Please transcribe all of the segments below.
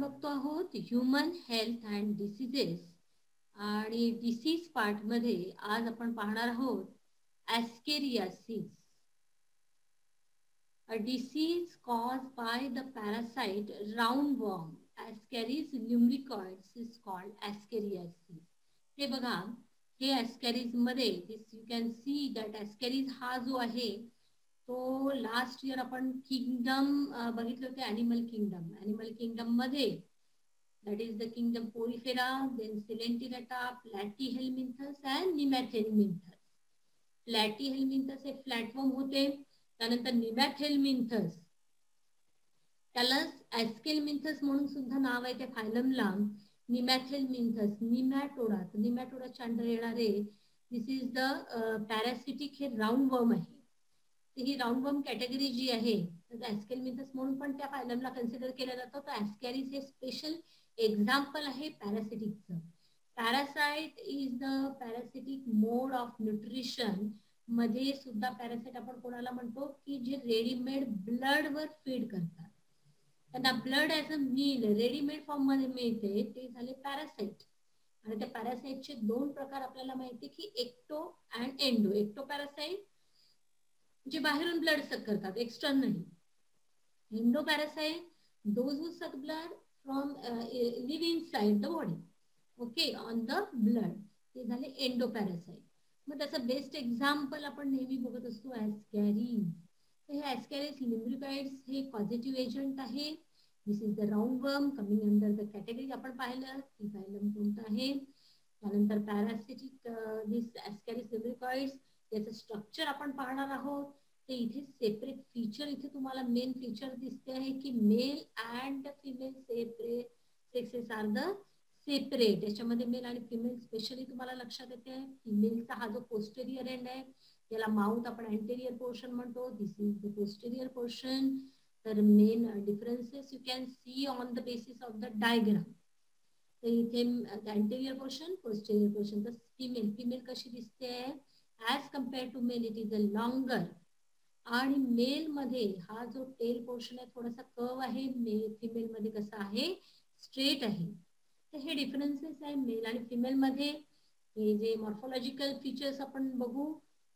बघतो आहोत human health and diseases आणि डिसीज पार्ट मध्ये आज आपण पाहणार आहोत ॲस्केरियासिस, a disease caused by the parasite roundworm Ascaris lumbricoides is called ascariasis. हे बघा, हे ॲस्कॅरिस मध्ये this you can see that ascaris हा जो आहे तो लास्ट इयर आपण किंगडम बघितले होते, ॲनिमल किंगडम मध्ये that is the kingdom Porifera, then Coelenterata, Platyhelminthes and Nemathelminthes. Platyhelminthes हे फ्लॅटवर्म होते, त्यानंतर निमॅथेलमिंथस त्याला ॲस्केलमिंथस म्हणून सुद्धा नाव आहे त्या फायलमला. निमॅथेलमिंथस, निमॅटोडाच्या अंडर येणारे दिस इज द पॅरासिटिक हे राऊंडवर्म आहे. ही राऊंडवर्म कॅटेगरी जी आहे ॲस्केलमिंथस म्हणून पण त्या फायलमला कन्सिडर केलं जातं. तर ॲस्कॅरिस हे स्पेशल एक्झाम्पल आहे पॅरासिटिकचं. Parasite is the parasitic mode of nutrition. मध्ये सुद्धा पॅरासाइट आपण कोणाला म्हणतो की जे रेडीमेड ब्लड वर फीड करतात, त्यांना blood as a meal readymade form मध्ये मिळते, ते झाले पॅरासाइट. आणि त्या पॅरासाइटचे दोन प्रकार आपल्याला माहिती की ecto and endo. Ecto parasite जे बाहेरून ब्लड सक करतात, externally. Endo parasite those who suck blood from live inside the body, okay, on the blood, ते झाले एंडो पॅरासाइट. मग त्याचं बेस्ट एक्झाम्पल आपण नेहमी बघत असतो ॲस्कॅरिस. तर हे ॲस्कॅरिस लिम्ब्रिकॉइड्स हे पॉझिटिव्ह एजंट आहे. This is the roundworm coming under the category. आपण पाहिलं की फायलम कोणतं आहे. त्यानंतर पॅरासिटिक दिस ॲस्कॅरिस लिम्ब्रिकॉइड्स, याचं स्ट्रक्चर आपण पाहणार आहोत. ते इथे सेपरेट फीचर, इथे तुम्हाला मेन फीचर दिसते आहे की male and female sexes are the separate. याच्यामध्ये मेल आणि फिमेल स्पेशली तुम्हाला लक्षात येते. फिमेलचा हा जो पोस्टेरियर एंड आहे याला माउथ आपण अँटेरियर पोर्शन म्हणतो. This is the posterior portion. तर main differences you can see on the basis of the diagram. तर इथे अँटेरियर पोर्शन, पोस्टेरियर पोर्शन. तर फिमेल कशी दिसते as compare to male it is a longer. आणि male मध्ये हा जो टेल पोर्शन आहे थोडासा कर्व आहे, फिमेल मध्ये कसा आहे स्ट्रेट आहे. तर हे डिफरन्सेस आहे मेल आणि फिमेल मध्ये. हे जे मॉर्फोलॉजिकल फीचर्स आपण बघू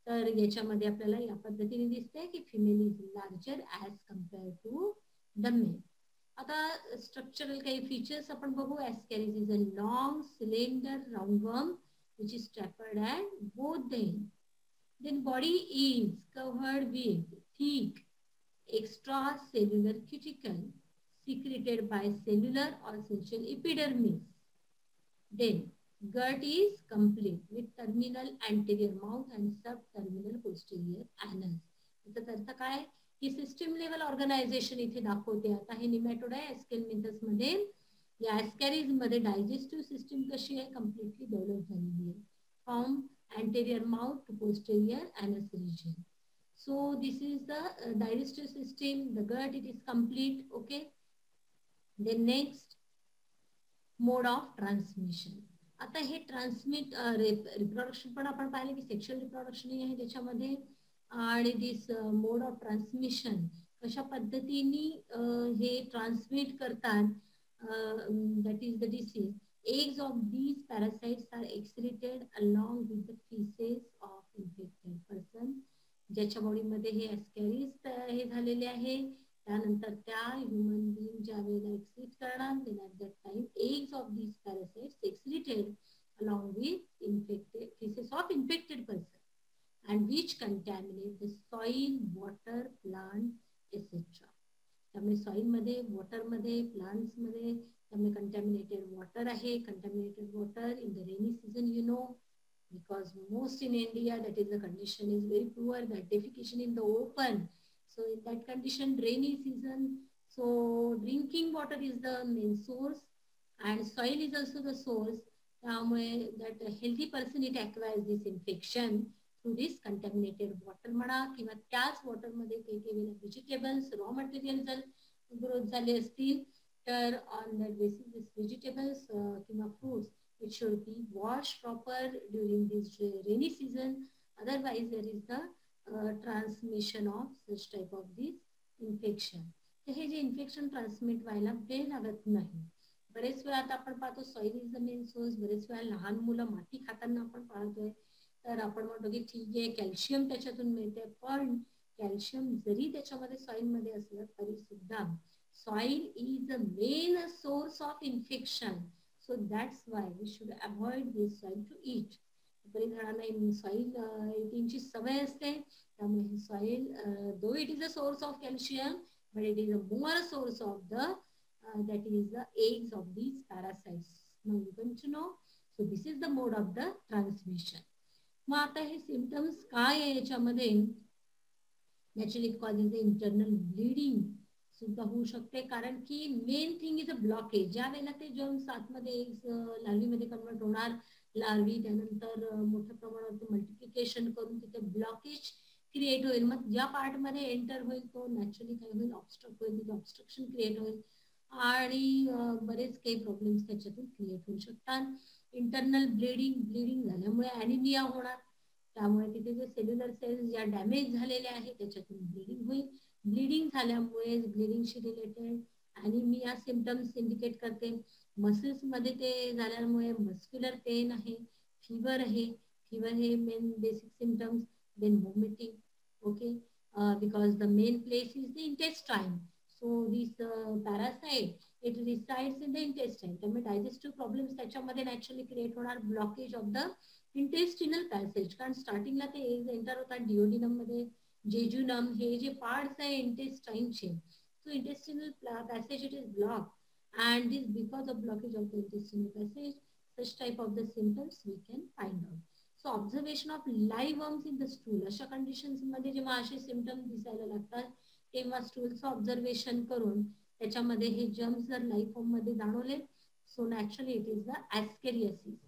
तर याच्यामध्ये आपल्याला या पद्धतीने दिसते की female is larger as compare to the male. आता स्ट्रक्चरल काही फीचर्स आपण बघू. Ascaris is a long cylinder roundworm which is tapered at both the ends. Then body is covered with thick extracellular cuticle secreted by cellular or sessile epidermis. Then gut is complete with terminal anterior mouth and subterminal posterior anus. याचा अर्थ काय की system level organisation इथे दाखवते. आता हे nematode आहे ॲस्केलमिंथस मध्ये. या ॲस्कॅरिस मध्ये डायजेस्टिव्ह सिस्टम कशी आहे कम्प्लिटली डेव्हलप झालेली आहे. From anterior mouth to posterior anus region. So this is the digestive system. The gut it is complete. Okay. Then next mode of transmission. आता हे ट्रान्समिट रिप्रोडक्शन पण आपण पाहिले की सेक्शुअल रिप्रोडक्शन आहे त्याच्यामध्ये. आणि दिस मोड ऑफ ट्रान्समिशन कशा पद्धतीने हे ट्रान्समिट करतात, that is the disease. Eggs of these parasites are excreted along with the feces of infected person. ज्याच्या बॉडीमध्ये हे ॲस्कॅरिस हे झालेले आहे, त्यानंतर त्या ह्युमन बीइंग ज्या वेळेला एक्सक्रीट करणार then at that time eggs of these parasites excreted along with infected feces of infected person and which contaminate the soil, water, plant etc. त्यामुळे सॉइल मध्ये, वॉटर मध्ये, प्लांट्स मध्ये त्यामुळे कंटॅमिनेटेड वॉटर आहे. Contaminated water in the rainy season you know because most in India that is the condition is very poor, that defecation in the open. So in that condition rainy season, so drinking water is the main source and soil is also the source. That a healthy person it acquires this infection through this contaminated water म्हणा किंवा त्याच water मध्ये काही vegetables raw material जर growth झाले असतील तर on that basis this vegetables किंवा fruits it should be washed proper during this rainy season. Otherwise there is the transmission of such type of this infection. तर हे जे इन्फेक्शन ट्रान्समिट व्हायला वेळ लागत नाही. बरेच वेळा आता आपण पाहतो soil is the main source. बरेच वेळा लहान मुलं माती खाताना आपण पाहतोय, तर आपण म्हणतो की ठीक आहे कॅल्शियम त्याच्यातून मिळते, पण कॅल्शियम जरी त्याच्यामध्ये सॉइल मध्ये असलं तरी सुद्धा soil is the main source of infection. So that's why we should avoid this soil to eat. बरेच जणांना सॉइल इटिंगची सवय असते, त्यामुळे soil though it is a source of calcium, but it is a more source of the that is the eggs of these parasites. Now you come to know. So this is the mode of the transmission. मग आता हे symptoms काय आहे याच्यामध्ये, naturally causes internal bleeding सुद्धा होऊ शकते, कारण की main thing is a blockage. ज्या वेळेला ते जर्म्स आतमध्ये एग्स लार्वीमध्ये कन्वर्ट होणार, लार्वी त्यानंतर मोठ्या प्रमाणात मल्टिप्लिकेशन करून तिथे ब्लॉकेज क्रिएट होईल. मग ज्या पार्ट मध्ये एंटर होईल तो नॅचरली काय होईल, ऑब्स्ट्रक्ट होईल, तिथे ऑब्स्ट्रक्शन क्रिएट होईल आणि बरेच काही प्रॉब्लेम्स त्याच्यातून क्रिएट होऊ शकतात. इंटरनल ब्लिडिंग झाल्यामुळे ॲनिमिया होणार, त्यामुळे तिथे जे सेल्युलर सेल्स ज्या डॅमेज झालेल्या आहेत त्याच्यातून ब्लिडिंग होईल. ब्लिडिंग झाल्यामुळे ब्लिडिंगशी रिलेटेड ॲनिमिया सिम्पटम्स इंडिकेट करते. मसल्स मध्ये ते झाल्यामुळे मस्क्युलर पेन आहे, फीवर आहे. फीवर हे main basic symptoms. Then vomiting, okay, because the main place is the intestine. So this parasite it resides in the intestine. त्यामुळे डायजेस्टिव्ह प्रॉब्लेम्स त्याच्यामध्ये naturally create होणार. Blockage of the intestinal passage, कारण स्टार्टिंगला ते enter होतात duodenum मध्ये, jejunum, हे जे पार्ट्स आहे इंटेस्टाइनचे. So intestinal passage it is block and this because of blockage of the intestinal passage, such type of the symptoms we can find out. So observation of live worms in the stool, अशा conditions मध्ये जेव्हा असे symptoms दिसायला लागतात तेव्हा स्टूलचं observation करून त्याच्यामध्ये हे जर्म्स जर लाईव्ह फॉर्म मध्ये जाणवले, so naturally it is the ascariasis.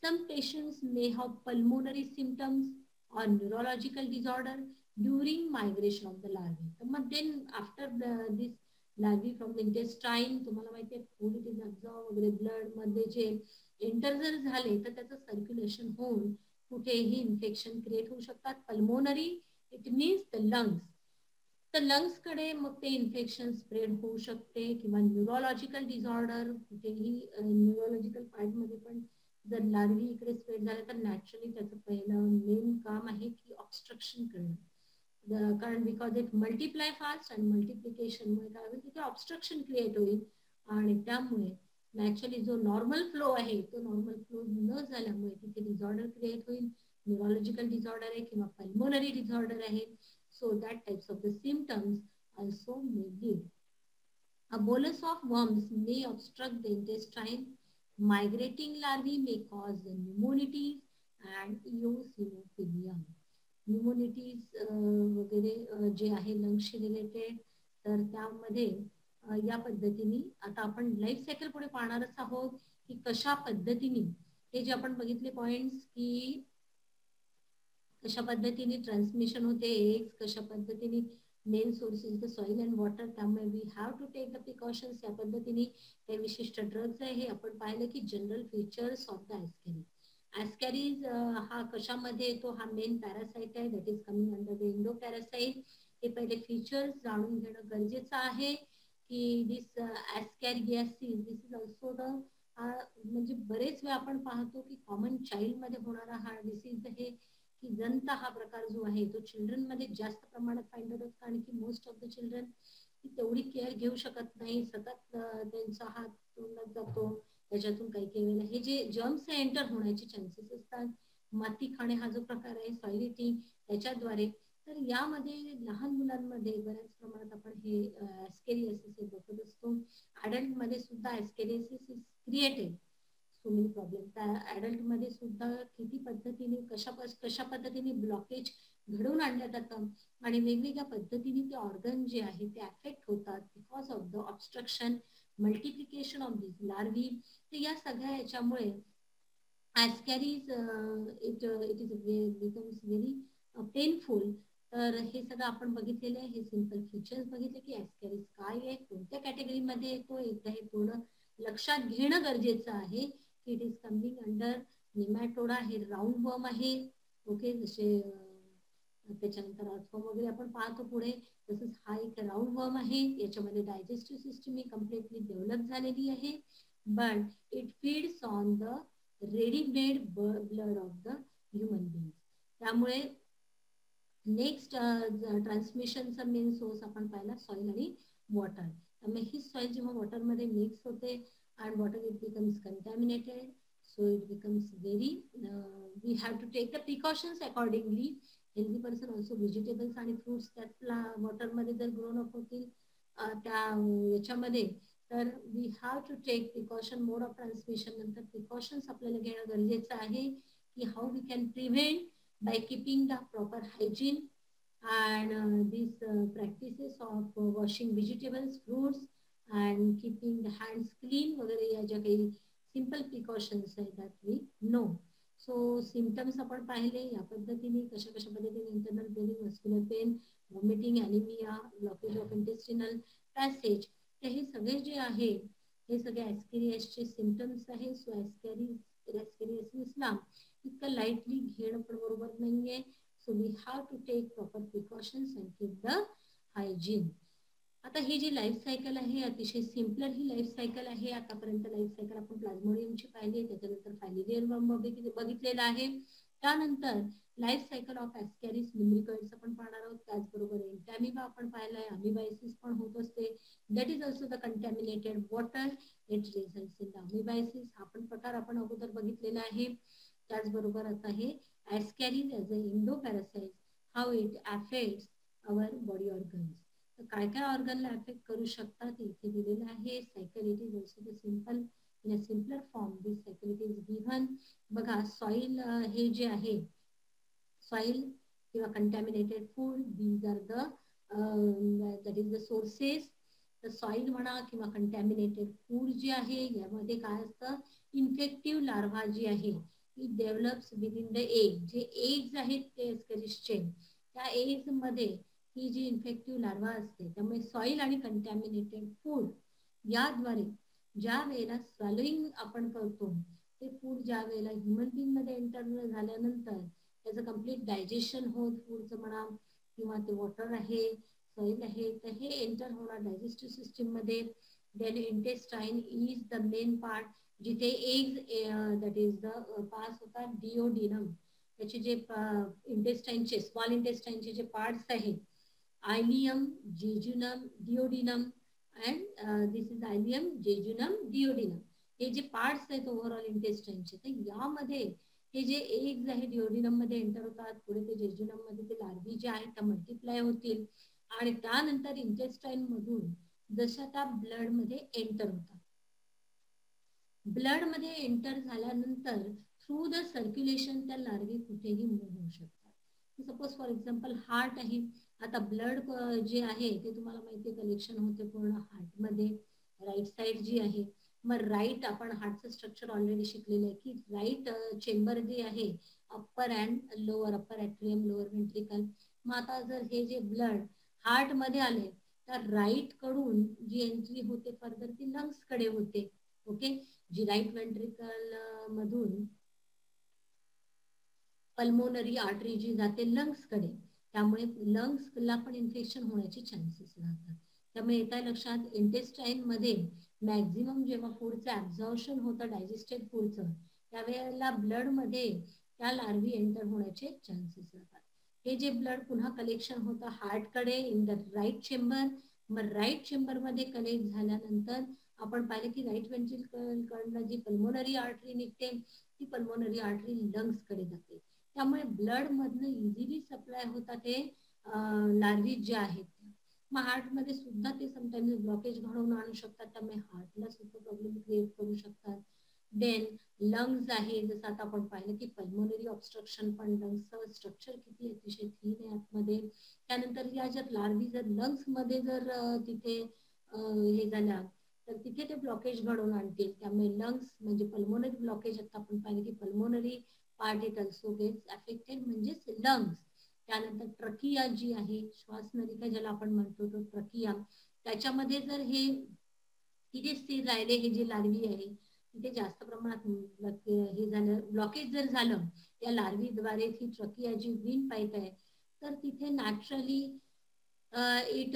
Some patients may have pulmonary symptoms or neurological disorder during migration of the larvae. तर मग then after this larvae from the intestine, तुम्हाला माहिती आहे फूड इट इज अब्सॉर्ब वगैरे blood मध्ये जे enter जर झाले तर त्याचं सर्क्युलेशन होऊन कुठेही इन्फेक्शन क्रिएट होऊ शकतात. Pulmonary it means the lungs, तर लंग्स कडे मग ते इन्फेक्शन स्प्रेड होऊ शकते. किंवा न्यूरोलॉजिकल डिसऑर्डर, कुठेही न्यूरोलॉजिकल पार्ट मध्ये पण जर लार्वी इकडे स्प्रेड झाले तर नॅचरली त्याचं पहिलं मेन काम आहे की ऑब्स्ट्रक्शन करणं, कारण बिकॉज इट मल्टिप्लाय फास्ट आणि मल्टिप्लिकेशनमुळे काय होईल तिथे ऑब्स्ट्रक्शन क्रिएट होईल आणि त्यामुळे नॅचरली जो नॉर्मल फ्लो आहे तो नॉर्मल फ्लो न झाल्यामुळे तिथे डिसऑर्डर क्रिएट होईल. न्यूरोलॉजिकल डिसऑर्डर आहे किंवा पल्मोनरी डिसऑर्डर आहे. So that types of the symptoms also may lead. A bolus of worms may obstruct the intestine. Migrating larvae may cause pneumonitis and eosinophilia. Pneumonitis वगैरे जे आहे लंग्सशी related, तर त्यामध्ये या पद्धतीने आता आपण लाईफ सायकल पुढे पाहणारच आहोत की कशा पद्धतीने हे जे आपण बघितले पॉइंट्स की कशा पद्धतीने ट्रान्समिशन होते एग्स, कशा पद्धतीने main source is the soil and water, त्यामुळे we have to take the precautions. या पद्धतीने काही विशिष्ट ड्रग्स आहे हे आपण पाहिलं की जनरल फीचर्स ऑफ द ॲस्कॅरी. ॲस्कॅरीज हा कशामध्ये येतो, हा मेन पॅरासाइट आहे, that is coming under the Indo parasite. हे पहिले फीचर्स जाणून घेणं गरजेचं आहे की दिस ascariasis this is also the म्हणजे बरेच वेळा आपण पाहतो की कॉमन चाइल्ड मध्ये होणारा हा डिसीज आहे की जनता हा प्रकार जो आहे तो चिल्ड्रन मध्ये जास्त प्रमाणात फाइंड होतात, कारण की मोस्ट ऑफ द चिल्ड्रन तेवढी केअर घेऊ शकत नाही. सतत त्यांचा हात तोंडात जातो, त्याच्यातून काही काही वेळेला हे जे जर्म्स एंटर होण्याचे चान्सेस असतात. माती खाणे हा जो प्रकार आहे सॉइल इटिंग त्याच्याद्वारे, तर यामध्ये लहान मुलांमध्ये बऱ्याच प्रमाणात आपण हे ॲस्केरियासिस हे बघत असतो. अडल्ट मध्ये सुद्धा ascariasis is created so many problem. त्या ॲडल्ट मध्ये सुद्धा किती पद्धतीने कशा पद्धतीने ब्लॉकेज घडवून आणलं जातं आणि वेगवेगळ्या पद्धतीने ते ऑर्गन जे आहे ते अफेक्ट होतात because of the obstruction multiplication of this larvae. तर या सगळ्या याच्यामुळे ascaris it is becomes very painful. तर हे सगळं आपण बघितलेलं आहे, हे सिंपल फीचर्स बघितले की ॲस्कॅरीज काय आहे, कोणत्या कॅटेगरीमध्ये येतो, एकदा हे पूर्ण लक्षात घेणं गरजेचं आहे. इट इज कमिंग अंडर निमॅटोडा, हे राऊंड वर्म आहे, ओके. जसे त्याच्यानंतर अर्थवर्म वगैरे आपण पाहतो पुढे, तसंच हा एक राऊंड वर्म आहे. याच्यामध्ये डायजेस्टिव्ह सिस्टम ही कम्प्लिटली डेव्हलप झालेली आहे but it feeds on the ready-made blood of the human beings. त्यामुळे नेक्स्ट ट्रान्समिशनचा मेन सोर्स आपण पाहिला सॉइल आणि वॉटर. त्यामुळे ही सॉइल जेव्हा वॉटरमध्ये मिक्स होते and water it becomes contaminated, so it becomes very we have to take the precautions accordingly. Healthy person also vegetables आणि fruits त्यातला water मध्ये जर ग्रोन अप होतील त्या याच्यामध्ये तर we have to take precaution. Mode of transmission नंतर precautions आपल्याला घेणं गरजेचं आहे की how we can prevent by keeping the proper hygiene and these practices of washing vegetables, fruits and keeping the hands clean वगैरे या ज्या काही सिंपल प्रिकॉशन्स आहेत that we know. So symptoms आपण पाहिले या पद्धतीने कशा कशा पद्धतीने internal bleeding, muscular pain, vomiting, anaemia, blockage of intestinal passage, तर हे सगळे जे आहे हे सगळे ॲस्केरियासचे सिम्टम्स आहे. सो ॲस्केरियासिसला इतकं लाईटली घेणं पण बरोबर नाहीये. So we have to take proper precautions and keep the hygiene. आता ही जी लाईफ सायकल आहे अतिशय सिम्पलर ही लाईफ सायकल आहे. आतापर्यंत लाईफ सायकल आपण प्लाझ्मोडियमची पाहिली आहे, त्याच्यानंतर फायलिडियम बघितलेलं आहे. त्यानंतर लाईफ सायकल ऑफ ॲस्कॅरिस लिम्ब्रिकॉइड्स आपण पाहणार आहोत. त्याचबरोबर एंटॅमिबा आपण पाहिला आहे, अमिबायसिस पण होत असते. That is also the contaminated water, it results in the amoebiasis. हा पण प्रकार आपण अगोदर बघितलेला आहे. त्याचबरोबर आता हे Ascaris as a Indo parasite, how it affects our body organs. तर काय काय ऑर्गनला अफेक्ट करू शकतात इथे दिलेलं आहे. Cycle it is also the simple in a simpler form. This cycle it is given. बघा सॉइल हे जे आहे सॉइल किंवा contaminated food, these are the that is the sources. तर सॉइल म्हणा किंवा कंटॅमिनेटेड फूड जे आहे यामध्ये काय असतं, इन्फेक्टिव्ह लार्वा जी आहे it develops within the egg. जे एग्स आहेत ते ॲस्कॅरिसचे, त्या एग्स मध्ये ही जी इन्फेक्टिव्ह लार्वा असते. त्यामुळे सॉइल आणि कंटॅमिनेटेड फूड याद्वारे ज्या वेळेला स्वॅलोइंग आपण करतो ते फूड ज्या वेळेला ह्युमन बिंग मध्ये एंटर झाल्यानंतर त्याचं कम्प्लीट डायजेशन होत फूडचं म्हणा किंवा ते वॉटर आहे सॉइल आहे तर हे एंटर होणार डायजेस्टिव्ह सिस्टीम मध्ये. Then intestine is the main part जिथे eggs that is the pass होतात डिओडिनम. त्याचे जे इंटेस्टाईनचे स्मॉल इंटेस्टाईनचे जे पार्ट्स आहेत ileum, jejunum, duodenum and this is ileum, jejunum, duodenum. हे जे पार्ट्स आहेत ओव्हरऑल इंटेस्टाईनचे तर यामध्ये हे जे एग्स आहे डिओडिनम मध्ये एंटर होतात. पुढे ते जेजुनम मध्ये ते लार्वी जे आहेत त्या मल्टिप्लाय होतील आणि त्यानंतर इंटेस्टाईन मधून जशा त्या ब्लड मध्ये एंटर होतात. ब्लड मध्ये एंटर झाल्यानंतर थ्रू द सर्क्युलेशन त्या लार्वी कुठेही मूव्ह होऊ शकतात. सपोज फॉर एक्झाम्पल हार्ट आहे. आता ब्लड जे आहे ते तुम्हाला माहिती आहे कलेक्शन होते पूर्ण हार्ट मध्ये राईट साइड जी आहे. मग राईट आपण हार्टचं स्ट्रक्चर ऑलरेडी शिकलेलं आहे की राईट चेंबर जे आहे upper and lower, upper atrium, lower ventricle. मग आता जर हे जे ब्लड हार्ट मध्ये आले तर राईट कडून जी एंट्री होते फर्दर ती लंग्स कडे होते. ओके, जी राईट व्हेंट्रिकल मधून पल्मोनरी आर्टरी जी जाते लंग्स कडे, त्यामुळे लंग्सला पण इन्फेक्शन होण्याचे चान्सेस राहतात. त्यामुळे येत्या लक्षात इंटेस्टाईन मध्ये मॅक्झिमम जेव्हा फूडचं ऍब्झॉर्प्शन होतं डायजेस्टेड फूडचं त्यावेळेला ब्लड मध्ये त्या लार्वी एंटर होण्याचे चान्सेस राहतात. हे जे ब्लड पुन्हा कलेक्शन होतं हार्टकडे इन द राईट चेंबर. मग राईट चेंबर मध्ये कलेक्ट झाल्यानंतर आपण पाहिलं की राईट व्हेंट्रिकल कडनं जी पल्मोनरी आर्टरी निघते ती पल्मोनरी आर्टरी लंग्स कडे जाते. त्यामुळे ब्लड मधनं इझिली सप्लाय होतात ते लार्वी जे आहेत. मग हार्टमध्ये सुद्धा ते समटाइम्स ब्लॉकेज घडवून आणू शकतात. त्यामुळे हार्टला सुद्धा प्रॉब्लेम क्रिएट करू शकतात. देन लंग्स आहे जसं आता आपण पाहिलं की पल्मोनरी ऑब्स्ट्रक्शन पण लंग्सचं स्ट्रक्चर किती अतिशय थीन आहे आतमध्ये. त्यानंतर या जर लार्वी जर लंग्स मध्ये जर तिथे हे झाल्या तर तिथे ते ब्लॉकेज घडवून आणतील. त्यामुळे लंग्स म्हणजे पल्मोनरी ब्लॉकेज आता आपण पाहिलं की pulmonary part it also gets affected म्हणजेच लंग्स. त्यानंतर ट्रकिया जी आहे श्वासनलिका ज्याला आपण म्हणतो तो ट्रकिया, त्याच्यामध्ये जर हे तिथे स्थिर राहिले हे जे लार्वी आहे तिथे जास्त प्रमाणात हे झालं ब्लॉकेज जर झालं या लार्वीद्वारे ती ट्रकिया जी विन पाईप आहे तर तिथे naturally it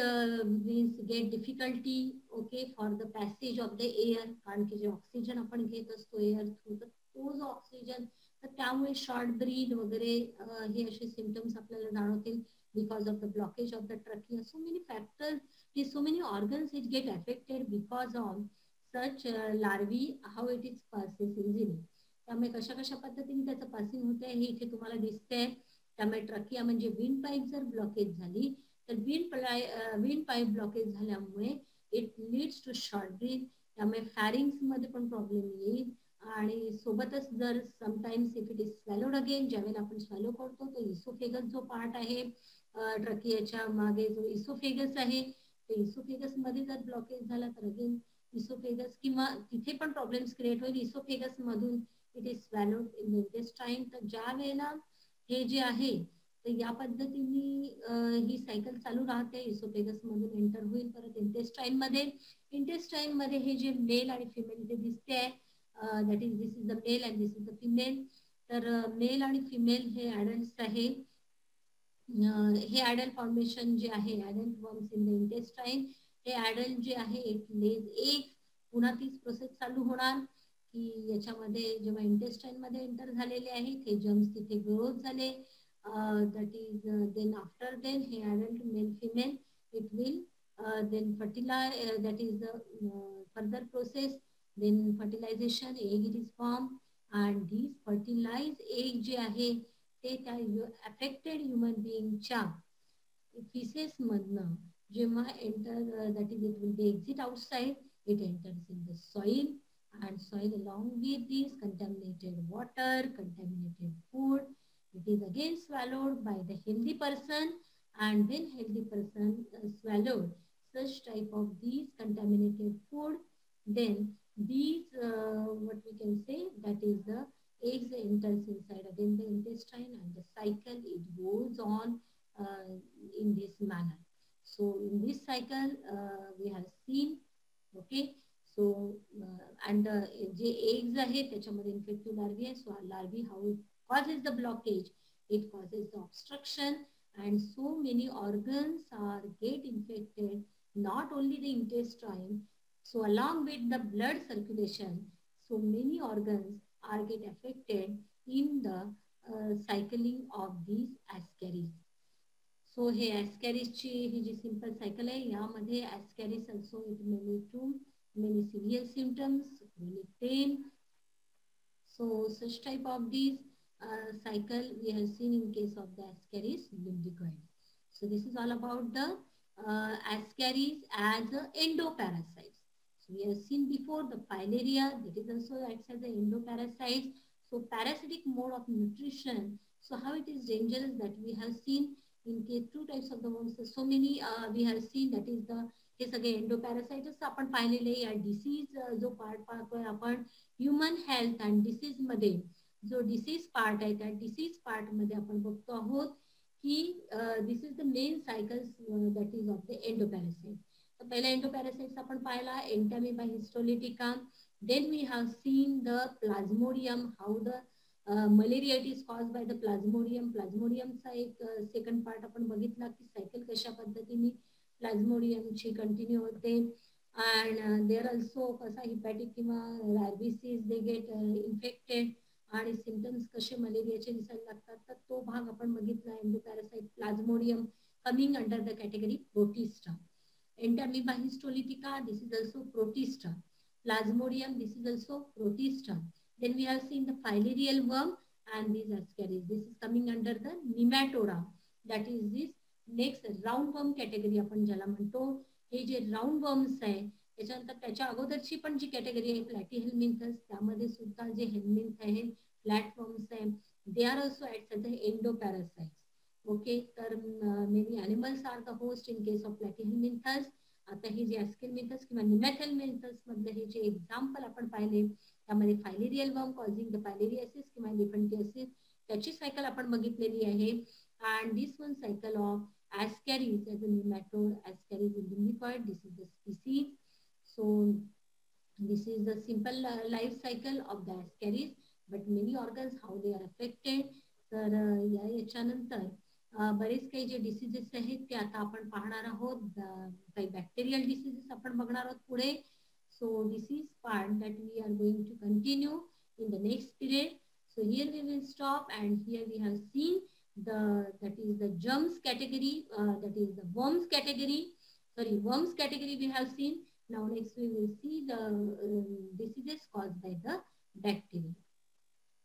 means get difficulty, okay, for the passage of the air, कारण की जे ऑक्सिजन आपण घेत असतो एअर थ्रू, तर तो जो ऑक्सिजन, तर त्यामुळे शॉर्ट ब्रीथ वगैरे हे असे सिम्पटम्स आपल्याला जाणवतील because of the blockage of the trachea. So many factors, so many organs it get affected because of such larvae, how it is passes easily. त्यामुळे कशा कशा पद्धतीने त्याचं पासिंग होते हे इथे तुम्हाला दिसतंय. त्यामुळे ट्रकिया म्हणजे विंड पाईप जर ब्लॉकेज झाली तर विंड पाईप ब्लॉकेज झाल्यामुळे it leads to short breath. त्यामुळे फॅरिंग्स मध्ये पण प्रॉब्लेम येईल. आणि सोबतच जर sometimes if it is swallowed again, ज्यावेळेला आपण स्वॅलो करतो तो इसोफेगस जो पार्ट आहे ट्रकियाच्या मागे जो इसोफेगस आहे, ते इसोफेगस मध्ये जर ब्लॉकेज झाला तर अगेन इसोफेगस किंवा तिथे पण प्रॉब्लेम्स क्रिएट होईल. इसोफेगस मधून इट इज स्वॅलोड इन इंटेस्टाईन. तर ज्या वेळेला हे जे आहे तर या पद्धतीने ही सायकल चालू राहते. इसोफेगस मधून एंटर होईल परत इंटेस्टाईन मध्ये. इंटेस्टाईन मध्ये हे जे मेल आणि फिमेल इथे दिसते आहे, that is this is the male and this is the female. तर मेल आणि फिमेल हे ॲडल्ट्स आहे. हे ॲडल्ट फॉर्मेशन जे आहे adult worms in the intestine, हे ॲडल्ट जे आहे इट लेज एग. पुन्हा तीच प्रोसेस चालू होणार की याच्यामध्ये जेव्हा इंटेस्टाईन मध्ये एंटर झालेले आहे हे जम्स तिथे ग्रोथ झाले. that is then after then he adult male female it will then fertilize, that is the further process, then fertilization, egg it is formed and these fertilized egg जे आहे ते त्या affected human being च्या feces मधनं जेव्हा enter, that is it will be exit outside, it enters in the soil and soil along with this contaminated water, contaminated food, it is again swallowed by the healthy person and when healthy person swallowed such type of these contaminated food, then these what we can say, that is the eggs enters inside again the intestine and the cycle it goes on in this manner. So in this cycle we have seen, okay, so and जे eggs आहे त्याच्यामध्ये infective larvae आहे. So larvae how it causes the blockage, it causes the obstruction and so many organs are get infected, not only the intestine. So along with the blood circulation, so many organs are get affected in the cycling of these ascaris. So हे ascaris ची ही जी simple cycle आहे यामध्ये ascaris also it may lead to many severe symptoms, chronic pain. So such type of these cycle we have seen in case of the Ascaris lumbricoides. So this is all about the Ascaris as endoparasites. So we have seen before the filaria, that is also acts as the endoparasites. So parasitic mode of nutrition. So how it is dangerous that we have seen in case two types of the worms. So many we have seen, that is the हे सगळे एंडोपॅरासाइट्स आपण पाहिलेले. या disease जो part पाहतोय आपण human health and disease मध्ये, जो डिसीज पार्ट आहे त्या डिसीज पार्ट मध्ये आपण बघतो आहोत की this is the main cycles that is of the endoparasite. तर पहिला एंडोपॅरासाइट्स आपण पाहिला entamoeba histolytica. Then we have seen the plasmodium, how the malaria it is cause by the plasmodium. प्लाझ्मोडियमचा एक सेकंड पार्ट आपण बघितला की सायकल कशा पद्धतीने प्लाझ्मोडियमची कंटिन्यू होते. and there also कसा हिपॅटिक किंवा रॅबिसीज दे गेट इन्फेक्टेड आणि सिम्पटम्स कसे मलेरियाचे दिसायला लागतात, तर तो भाग आपण बघितला. एंडोपॅरासाइट plasmodium coming under the category protista. Entamoeba histolytica, this is also protista. Plasmodium, this is also protista. Then we have seen the filarial worm and these ascaris. This is coming under the nematoda. That is this next round worm category आपण ज्याला म्हणतो. हे जे round worms आहे त्याच्यानंतर त्याच्या अगोदरची पण जी category आहे प्लॅटीहेल्मिंथस, त्यामध्ये सुद्धा जे हेल्मिंथ आहे प्लॅटफॉर्म्स आहे they are also act as endoparasites. Okay, तर many animals are the host in case of platyhelminthes. आता हे जे ॲस्केलमिंथस किंवा निमॅथेल्मिंथस मधले हे जे एक्झाम्पल आपण पाहिले त्यामध्ये फायलेरियल वर्म कॉझिंग द फायलेरियासिस किंवा लिफंटियासिस त्याची सायकल आपण बघितलेली आहे. and this one cycle of ascaris as a nematode, ascaris lumbricoid, this is the species. So this is the simple life cycle of the ascaris, but many organs how they are affected. तर याच्यानंतर बरेच काही जे diseases आहेत ते आता आपण पाहणार आहोत. काही बॅक्टेरियल डिसीजेस आपण बघणार आहोत पुढे. So this is part that we are going to continue in the next period. So here we will stop, and here we have seen that is the germs category, that is the worms category. Sorry, worms category we have seen. Now next we will see the diseases caused by the bacteria.